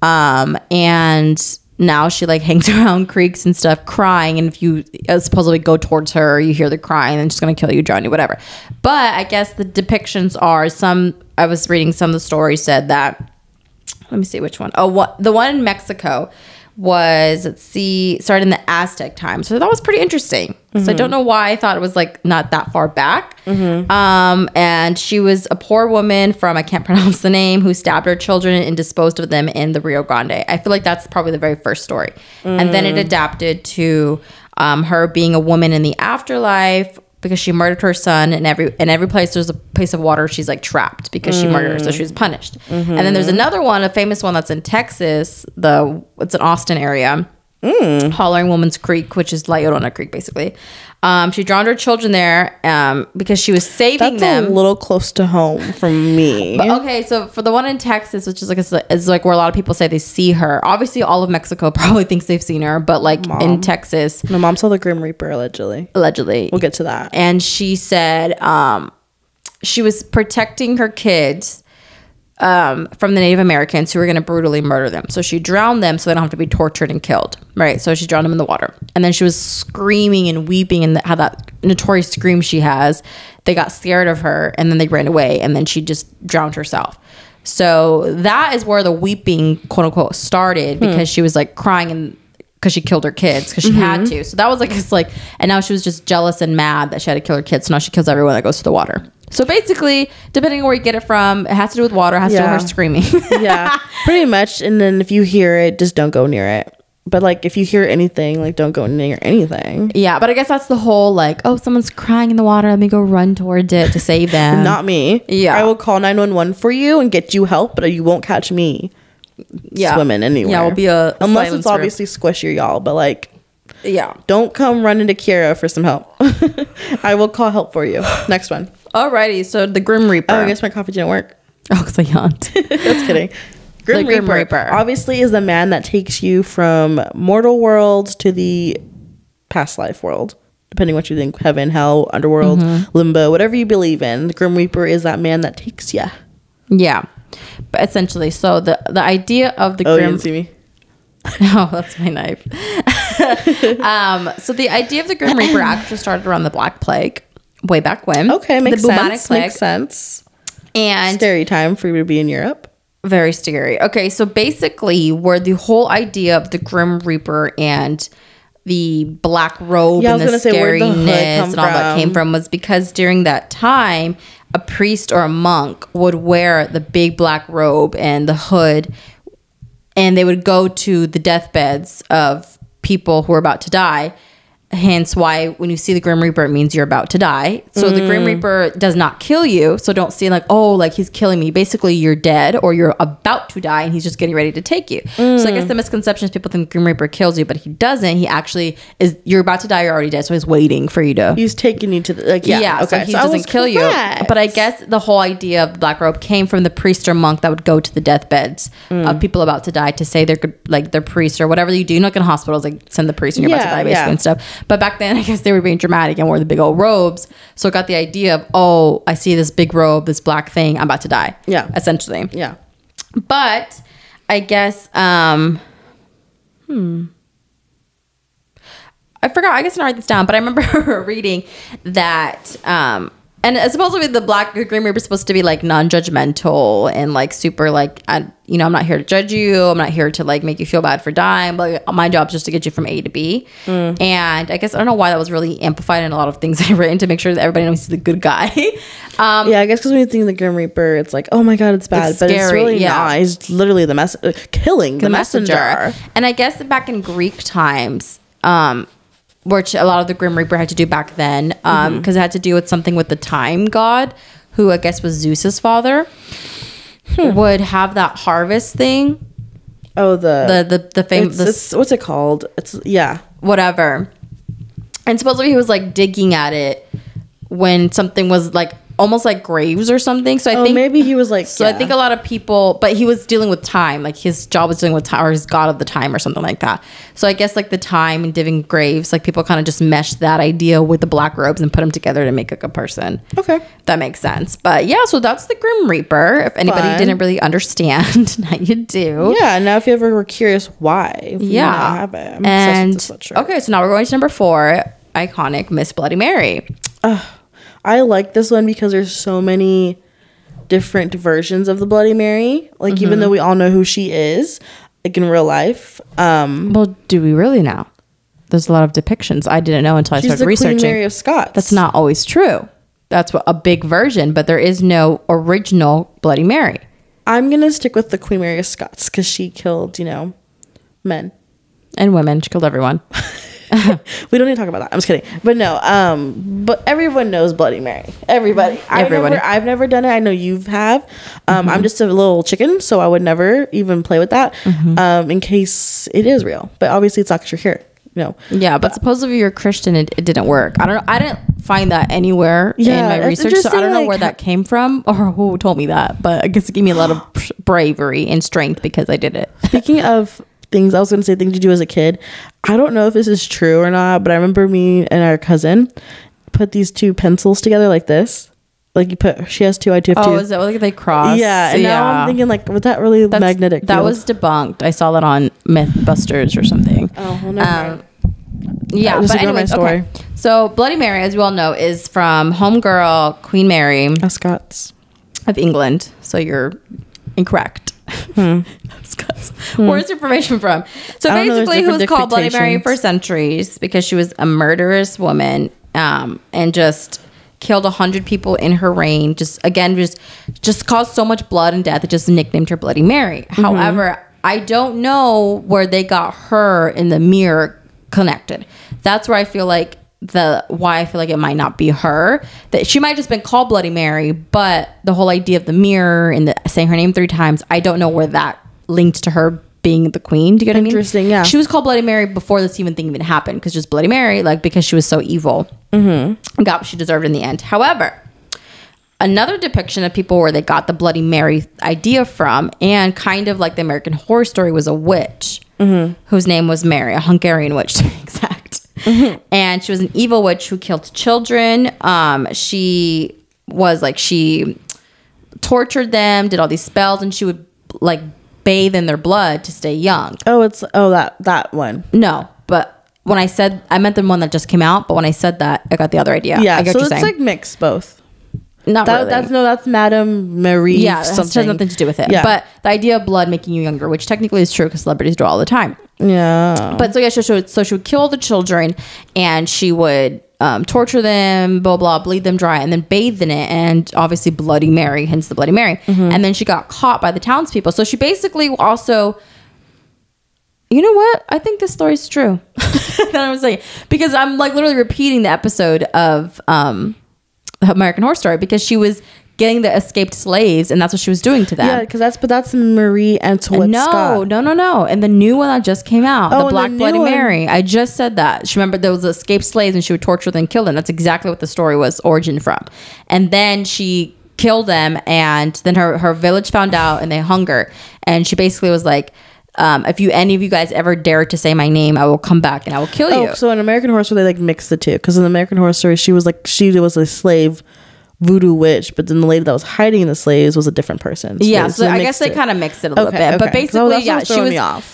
and now she like hangs around creeks and stuff crying, and if you supposedly go towards her, you hear the crying, and she's gonna kill you, drown you, whatever. But I guess the depictions are I was reading some of the stories said that, let me see which one. The one in Mexico was, started in the Aztec time. So that was pretty interesting. So I don't know why I thought it was like not that far back. And she was a poor woman from, I can't pronounce the name, who stabbed her children and disposed of them in the Rio Grande. I feel like that's probably the very first story. And then it adapted to her being a woman in the afterlife, because she murdered her son, and every place there's a place of water, she's like trapped because she murdered her, so she was punished. And then there's another one, a famous one that's in Texas. It's an Austin area, Hollering Woman's Creek, which is La Llorona Creek, basically. She drowned her children there because she was saving them. That's a little close to home from me. But, okay, so for the one in Texas, which is like where a lot of people say they see her. Obviously, all of Mexico probably thinks they've seen her, but like in Texas, my mom saw the Grim Reaper allegedly. We'll get to that. And she said she was protecting her kids from the Native Americans who were going to brutally murder them. So she drowned them so they don't have to be tortured and killed. Right. So she drowned them in the water. And then she was screaming and weeping, and had that notorious scream she has. They got scared of her, and then they ran away, and then she just drowned herself. So that is where the weeping, quote unquote, started, because she was like crying and because she killed her kids because she had to. So that was and now she was just jealous and mad that she had to kill her kids. So now she kills everyone that goes to the water. So basically, depending on where you get it from, it has to do with water, it has to do with her screaming. Yeah, pretty much. And then if you hear it, just don't go near it. But like if you hear anything, like don't go near anything. Yeah, but I guess that's the whole like, oh, someone's crying in the water, let me go run towards it to save them. Not me. Yeah. I will call 911 for you and get you help, but you won't catch me swimming anywhere. Yeah, we'll be unless it's obviously squishy, y'all, but like Yeah. Don't come running to Kira for some help. I will call help for you. Next one. Alrighty, so the Grim Reaper. Oh, I guess my coffee didn't work. Oh, because I yawned. Just kidding. Grim Reaper obviously is the man that takes you from mortal world to the past life world, depending what you think, heaven, hell, underworld, limbo, whatever you believe in. The Grim Reaper is that man that takes you. Yeah, but essentially, so the idea of the Grim... you didn't see me. Oh, that's my knife. So the idea of the Grim Reaper actually started around the Black Plague way back when. Okay, makes sense. Makes sense. And scary time for you to be in Europe. Very scary. Okay, so basically where the whole idea of the Grim Reaper and the black robe and the scariness and all that came from was because during that time, a priest or a monk would wear the big black robe and the hood, and they would go to the deathbeds of people who are about to die. Hence why when you see the Grim Reaper, it means you're about to die. So the Grim Reaper does not kill you. So don't see like, oh, like he's killing me. Basically, you're dead or you're about to die and he's just getting ready to take you. So I guess the misconception is people think Grim Reaper kills you, but he doesn't. He actually is, you're about to die, you're already dead. So he's waiting for you to. He's taking you to the, like, yeah. Okay. So he doesn't kill you. But I guess the whole idea of the black robe came from the priest or monk that would go to the deathbeds of people about to die to say they're like their priest or whatever you do. You know, like in hospitals, like send the priest when you're about to die basically and stuff. But back then, I guess they were being dramatic and wore the big old robes. So it got the idea of, oh, I see this big robe, this black thing, I'm about to die. Yeah. Essentially. Yeah. But I guess, I forgot, I guess I didn't write this down, but I remember reading that, and supposedly the Black Grim Reaper is supposed to be like non-judgmental and like super like, I'm not here to judge you. I'm not here to like make you feel bad for dying. But like, my job is just to get you from A to B. And I guess I don't know why that was really amplified in a lot of things I've written to make sure that everybody knows he's the good guy. Yeah, I guess because when you think of the Grim Reaper, it's like, oh my God, it's bad. But it's really not. He's literally killing the messenger. And I guess back in Greek times, which a lot of the Grim Reaper had to do back then, because it had to do with something with the time god, who I guess was Zeus's father, would have that harvest thing. Oh, the famous. What's it called? It's whatever. And supposedly he was like digging at it when something was like almost like graves or something. So I think maybe he was like. So I think a lot of people, but he was dealing with time. Like his job was dealing with time, or his god of the time, or something like that. So I guess like the time and digging graves, like people kind of just meshed that idea with the black robes and put them together to make like a person. Okay, that makes sense. But yeah, so that's the Grim Reaper. If anybody didn't really understand, now you do. Yeah. Now, if you ever were curious why, yeah, have it. And okay, so now we're going to number 4, iconic Miss Bloody Mary. I like this one because there's so many different versions of the Bloody Mary. Like, even though we all know who she is, like in real life. Well, do we really know? There's a lot of depictions. I didn't know until I started researching. She's the Queen Mary of Scots. That's not always true. That's a big version, but there is no original Bloody Mary. I'm going to stick with the Queen Mary of Scots because she killed, men. And women. She killed everyone. We don't need to talk about that. I'm just kidding. But no, but everyone knows Bloody Mary. Everybody. I've never done it. I know you have. I'm just a little chicken, so I would never even play with that in case it is real. But obviously it's not because you're here. Yeah, but supposedly you're Christian, it didn't work. I don't know. I didn't find that anywhere in my research, so I don't know where that came from or who told me that. But I guess it gave me a lot of bravery and strength because I did it. Speaking of things, I was going to say things you do as a kid. I don't know if this is true or not, but I remember me and our cousin put these 2 pencils together like this. Like she has 2, I have 2. Oh, is that like they cross? Yeah, and now I'm thinking like, was that really magnetic? That was debunked. I saw that on Mythbusters or something. Oh, well, never yeah, but anyways, okay. So Bloody Mary, as you all know, is from homegirl Queen Mary of Scots of England. So you're incorrect. Where's the information from? So basically, who was called Bloody Mary for centuries because she was a murderous woman and just killed 100 people in her reign. Just caused so much blood and death. It just nicknamed her Bloody Mary. However, I don't know where they got her in the mirror connected. That's where I feel like why I feel like it might not be her. That she might have just been called Bloody Mary, but the whole idea of the mirror and saying her name 3 times, I don't know where that linked to her being the queen. Do you get what I mean? Interesting, yeah. She was called Bloody Mary before this thing even happened, because just Bloody Mary, like, because she was so evil. And got what she deserved in the end. However, another depiction of people where they got the Bloody Mary idea from, and kind of like the American Horror Story, was a witch whose name was Mary, a Hungarian witch to be exact. And she was an evil witch who killed children. She tortured them, did all these spells, and she would like bathe in their blood to stay young. That one. No, but when I said, I meant the one that just came out, but when I said that, I got the other idea. Yeah, I get so what it's you're saying. like mixed both. Not really. That's Madame Marie. Yeah, something. it has nothing to do with it. Yeah. But the idea of blood making you younger, which technically is true because celebrities do it all the time. Yeah. But so yeah, she would kill the children, and she would torture them, blah blah, bleed them dry, and then bathe in it, and obviously Bloody Mary, hence the Bloody Mary. And then she got caught by the townspeople. So she basically also, you know what? I think this story's true. That's what I'm saying, because I'm like literally repeating the episode of American Horror Story, because she was getting the escaped slaves, and that's what she was doing to them. Yeah, because that's Marie Antoinette Scott. No. And the new one that just came out, the Black the Bloody new one. Mary. I just said that. She remember there was escaped slaves, and she would torture them and kill them. That's exactly what the story was origin from. And then she killed them, and then her village found out, and they hung her. And she basically was like, if any of you guys ever dare to say my name, I will come back and I will kill you. So in American Horror Story, they like mix the two, because in the American Horror Story, she was a slave voodoo witch, but then the lady that was hiding the slaves was a different person. So I guess they kind of mixed it a little bit, but basically,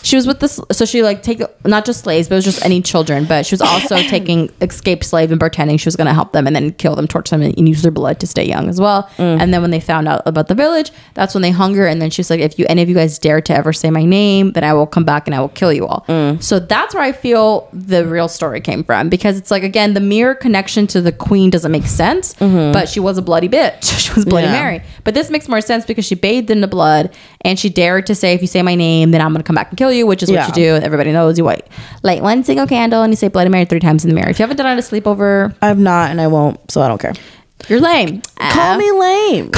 she was with this. So she like take not just slaves, but it was just any children. But she was also taking escaped slave and pretending she was going to help them, and then kill them, torture them, and use their blood to stay young as well. And then when they found out about the village, that's when they hung her. And then she's like, if any of you guys dare to ever say my name, then I will come back and I will kill you all. So that's where I feel the real story came from, because it's like, again, the mere connection to the queen doesn't make sense, but she was a bloody bitch. She was Bloody Mary. But this makes more sense because she bathed in the blood, and she dared to say, if you say my name, then I'm going to come back and kill you, which is what you do. Everybody knows you light one single candle and you say Bloody Mary 3 times in the mirror. If you haven't done it at a sleepover, I've not, and I won't, so I don't care. You're lame. Call me lame.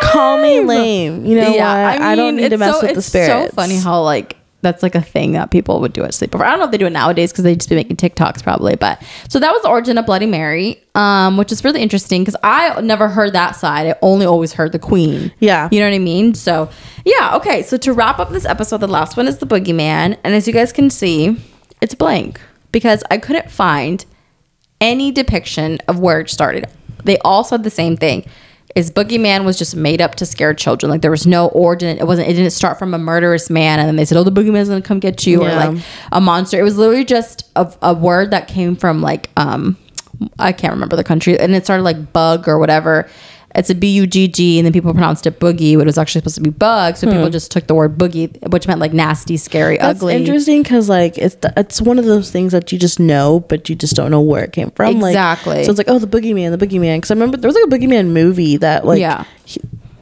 Call me lame. You know what? I don't need to mess with the spirits. It's so funny how like that's like a thing that people would do at sleepover. I don't know if they do it nowadays because they'd just be making TikToks probably. But so that was the origin of Bloody Mary, which is really interesting because I never heard that side. I only always heard the queen. Yeah. You know what I mean? So yeah. Okay. So to wrap up this episode, the last one is the boogeyman. And as you guys can see, it's blank because I couldn't find any depiction of where it started. They all said the same thing. Is boogeyman was just made up to scare children. Like there was no origin. It didn't start from a murderous man and then they said, oh, the boogeyman's gonna come get you, or like a monster. It was literally just a word that came from like I can't remember the country, and it started like bug or whatever. It's a B-U-G-G, and then people pronounced it boogie, but it was actually supposed to be bug. So people just took the word boogie, which meant like nasty, scary, ugly. That's interesting because like it's one of those things that you just know, but you just don't know where it came from. Exactly. So it's like, oh, the boogeyman. Because I remember there was like a boogeyman movie that like,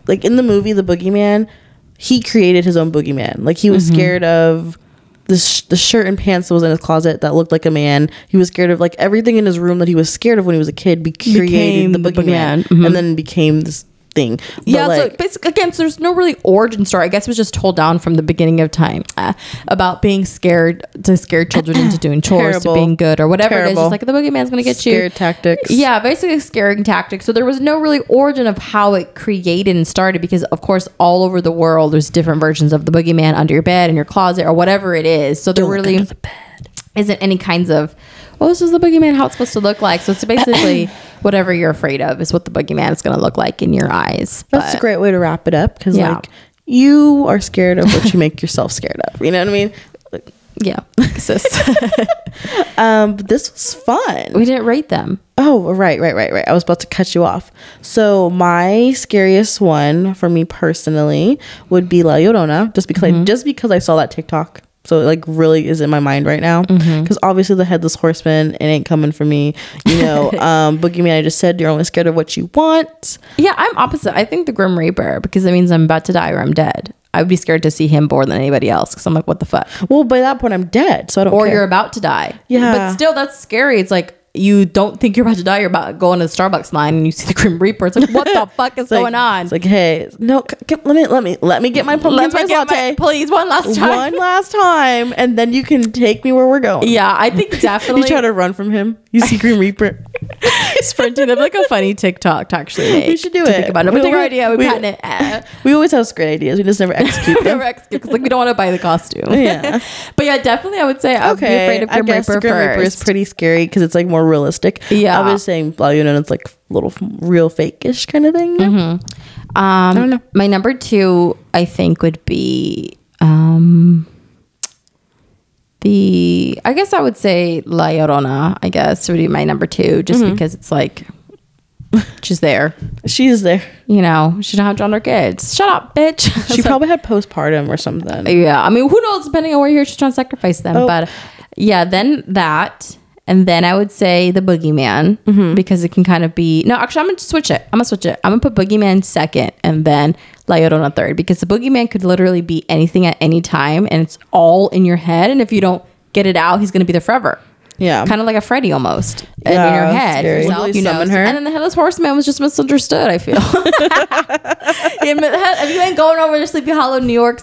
like in the movie, the boogeyman, he created his own boogeyman. Like he was scared of the shirt and pants that was in his closet that looked like a man. He was scared of like everything in his room that he was scared of when he was a kid created the boogeyman and then became this thing. But so basically, again, so there's no really origin story. I guess it was just told down from the beginning of time about being scared to scare children into doing chores, to being good or whatever it is. Just like the boogeyman's gonna get you. Scared tactics. Yeah, basically scaring tactics. So there was no really origin of how it created and started, because of course all over the world there's different versions of the boogeyman under your bed, in your closet, or whatever it is. So there really isn't any kinds of, well, this is the boogeyman, how it's supposed to look like. So it's basically whatever you're afraid of is what the boogeyman is going to look like in your eyes. That's a great way to wrap it up, because like you are scared of what you make yourself scared of. You know what I mean? Like, yeah. But this was fun. We didn't rate them. Oh, right. I was about to cut you off. So my scariest one for me personally would be La Llorona, just because I saw that TikTok. So it like really is in my mind right now, because obviously the headless horseman, it ain't coming for me. You know, boogeyman, I just said you're only scared of what you want. Yeah, I'm opposite. I think the Grim Reaper, because it means I'm about to die or I'm dead. I would be scared to see him more than anybody else, because I'm like, what the fuck? Well, by that point I'm dead, so I don't care. Or you're about to die. Yeah. But still, that's scary. It's like, you don't think you're about to die, you're about to go into the Starbucks line and you see the Grim Reaper. It's like, what the fuck is going on? It's like, hey, no, let me get my pumpkin spice latte, please, one last time, and then you can take me where we're going. Yeah, I think definitely. You try to run from him. You see Grim Reaper sprinting. That'd be like a funny TikTok to actually make. We should do it. Think about it. We take our idea. We patent it. We always have great ideas. We just never execute them. Because like we don't want to buy the costume. Yeah, but yeah, definitely I would say I'd be afraid of Grim Reaper Grim Reaper is pretty scary because it's like more realistic. Yeah, I was saying, well, you know, it's like little real fake-ish kind of thing. Yeah? I don't know. My number 2, I think, would be I guess I would say La Llorona. I guess would be my number 2, just because it's like she's there. She's there. You know, she don't have drawn her kids. Shut up, bitch. She probably had postpartum or something. Yeah, I mean, who knows? Depending on where you're here, she's trying to sacrifice them. Oh. But yeah, then that. And then I would say the Boogeyman, because it can kind of be... No, actually, I'm going to switch it. I'm going to put Boogeyman second and then La Llorona third. Because the Boogeyman could literally be anything at any time. And it's all in your head. And if you don't get it out, he's going to be there forever. Yeah. Kind of like a Freddy almost. Yeah, in your head. Yourself, you summon her. And then the Headless Horseman was just misunderstood, I feel. If you ain't going over to Sleepy Hollow, New York,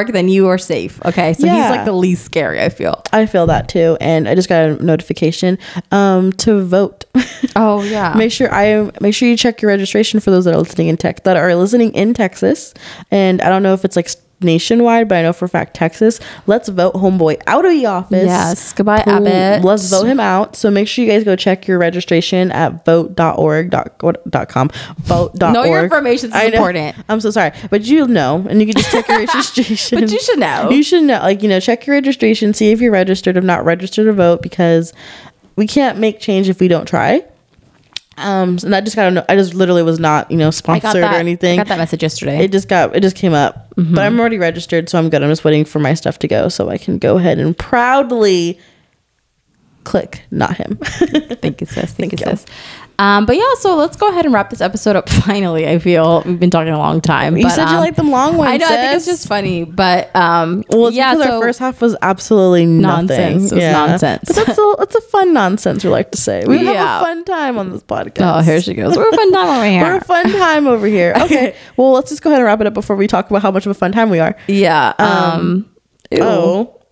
then you are safe. Okay. So he's like the least scary, I feel. I feel that too. And I just got a notification to vote. Oh yeah. Make sure you check your registration for those that are listening in Texas. And I don't know if it's like nationwide, but I know for a fact Texas. Let's vote homeboy out of the office. Yes. Goodbye, Abbott. Let's vote him out. So make sure you guys go check your registration at vote.org.com. Vote.org. Know your information is important. I'm so sorry, but you know, and you can just check your registration. But you should know. You should know. Like, you know, check your registration, see if you're registered. If not registered to vote, because we can't make change if we don't try. And I just literally was not, you know, sponsored or anything. I got that message yesterday. It just came up, but I'm already registered, so I'm good. I'm just waiting for my stuff to go so I can go ahead and proudly click not him. Thank you, sis. Thank you, sis. But yeah, so let's go ahead and wrap this episode up. Finally, I feel we've been talking a long time. You said you like them long ones. I know. Sis. I think it's just funny, but because our first half was absolutely nonsense. Nothing. It was nonsense. But it's a fun nonsense. We like to say we have a fun time on this podcast. Oh, here she goes. We're a fun time over here. We're a fun time over here. Okay, well, let's just go ahead and wrap it up before we talk about how much of a fun time we are. Yeah.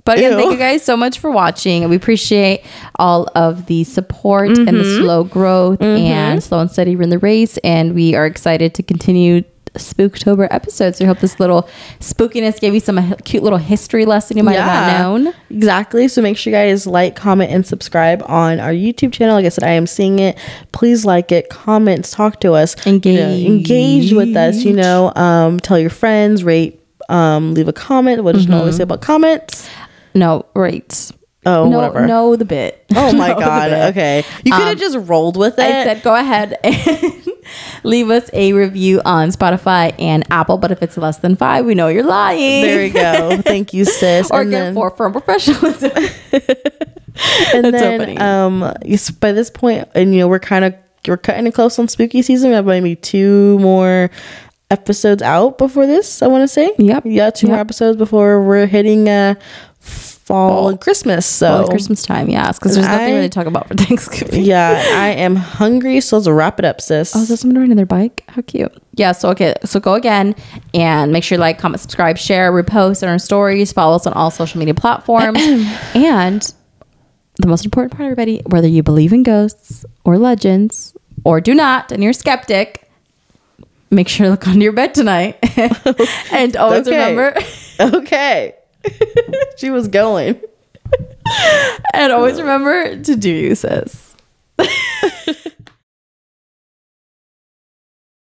But again, thank you guys so much for watching. We appreciate all of the support and the slow growth and slow and steady in the race. And we are excited to continue Spooktober episodes. So we hope this little spookiness gave you some cute little history lesson you might have not known. Exactly. So make sure you guys like, comment, and subscribe on our YouTube channel. Like I said, I am seeing it. Please like it, comment, talk to us, engage with us. You know, tell your friends, rate, leave a comment. What did you always say about comments? No, rates. Oh, whatever. No, the bit. Oh my God. Okay. You could have just rolled with it. I said, go ahead and leave us a review on Spotify and Apple. But if it's less than 5, we know you're lying. There we go. Thank you, sis. Or get 4 from professionalism. And then, by this point, and you know, we're cutting it close on spooky season. We have maybe 2 more episodes out before this, I want to say. Yep. Yeah, 2 more episodes before we're hitting fall and Christmas. So Christmas time, yes, because there's nothing really to talk about for Thanksgiving. Yeah, I am hungry, so let's wrap it up, sis. Oh, is there someone riding their bike? How cute. Yeah, so go again and make sure you like, comment, subscribe, share, repost on our stories, follow us on all social media platforms. And the most important part, everybody, whether you believe in ghosts or legends or do not, and you're a skeptic, make sure to look under your bed tonight. And always remember. Okay. She was going. And always remember to do you, sis.